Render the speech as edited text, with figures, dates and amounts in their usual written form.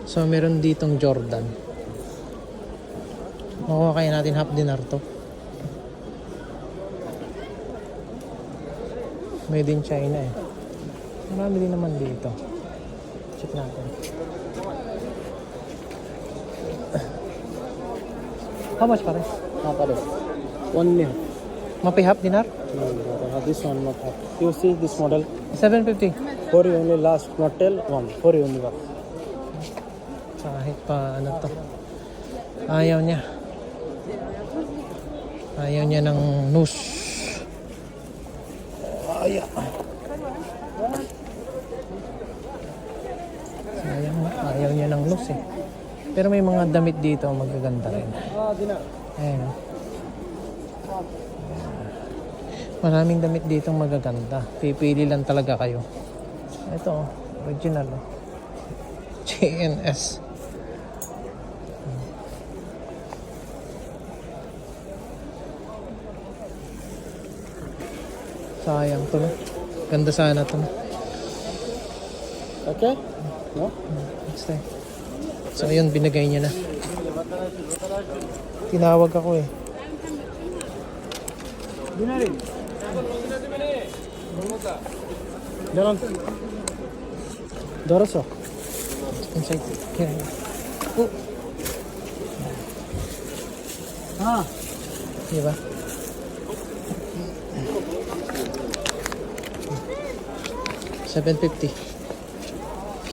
So meron ditong Jordan. Makuha kaya natin half dinar to. Made in China eh. Marami din naman dito. Check natin. How much pare? Pare. Only. Mapi half dinar? This one not half. You see this model? 750. For you only last model one. For you only one. Kahit pa ano to. Ayaw niya. Ayaw niya ng noose. Ayaw. Sayang, ayaw niya ng noose eh. Pero may mga damit dito magaganda rin. Ayan. Maraming damit dito magaganda. Pipili lang talaga kayo. Ito, original. JNS. Sayang to. Ganda sana to. Okay? No? Next time. So yun, binigay niya na. Tinawag ako eh. Daran. Daraso. Inside. Here. Oh. Diba? $750.